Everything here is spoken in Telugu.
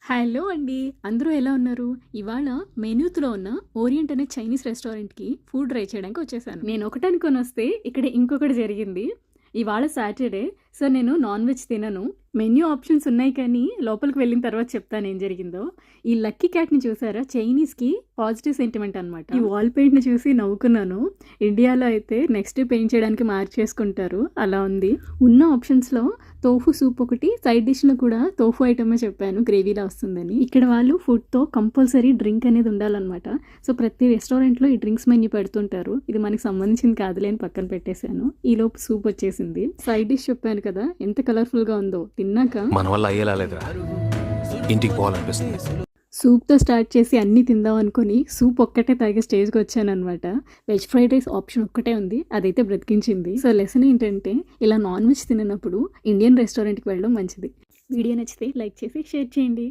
హలో అండి. అందరూ ఎలా ఉన్నారు? ఇవాళ మెనూలో ఉన్న ఓరియంట్ అనే చైనీస్ రెస్టారెంట్‌కి ఫుడ్ ట్రై చేయడానికి వచ్చేసాను. నేను ఒకటనుకొనొస్తే ఇక్కడ ఇంకొకటి జరిగింది. ఇవాళ సాటర్‌డే. సో, నేను నాన్ వెజ్ తినను. మెన్యూ ఆప్షన్స్ ఉన్నాయి కానీ లోపలికి వెళ్ళిన తర్వాత చెప్తాను ఏం జరిగిందో. ఈ లక్కీ క్యాట్‌ని చూసారా? చైనీస్‌కి పాజిటివ్ సెంటిమెంట్ అనమాట. ఈ వాల్ పెయింట్‌ని చూసి నవ్వుకున్నాను. ఇండియాలో అయితే నెక్స్ట్ పెయింట్ చేయడానికి మార్చేసుకుంటారు. అలా ఉంది. ఉన్న ఆప్షన్స్‌లో తోఫు సూప్ ఒకటి, సైడ్ డిష్‌లో కూడా తోఫు ఐటమే చెప్పాను గ్రేవీలా వస్తుందని. ఇక్కడ వాళ్ళు ఫుడ్‌తో కంపల్సరీ డ్రింక్ అనేది ఉండాలనమాట. సో, ప్రతి రెస్టారెంట్‌లో ఈ డ్రింక్స్ మెన్యూ పెడుతుంటారు. ఇది మనకి సంబంధించింది కాదులే అని పక్కన పెట్టేశాను. ఈలోపు సూప్ వచ్చేసింది. సైడ్ డిష్ చెప్పాను కదా, ఎంత కలర్ఫుల్‌గా ఉందో. తిన్నాక మన వల్ల అయ్యేలా లేదురా, ఇంటికి పోవాలనిపిస్తుంది. సూప్‌తో స్టార్ట్ చేసి అన్నీ తిందాం అనుకుని సూప్ ఒక్కటే తాగే స్టేజ్‌కి వచ్చాననమాట. వెజ్ ఫ్రైడ్ రైస్ ఆప్షన్ ఒక్కటే ఉంది. అదైతే బ్రతికించింది. సో, లెసన్ ఏంటంటే ఇలా నాన్ వెజ్ తిననప్పుడు ఇండియన్ రెస్టారెంట్‌కి వెళ్ళడం మంచిది. వీడియో నచ్చితే లైక్ చేసి షేర్ చేయండి.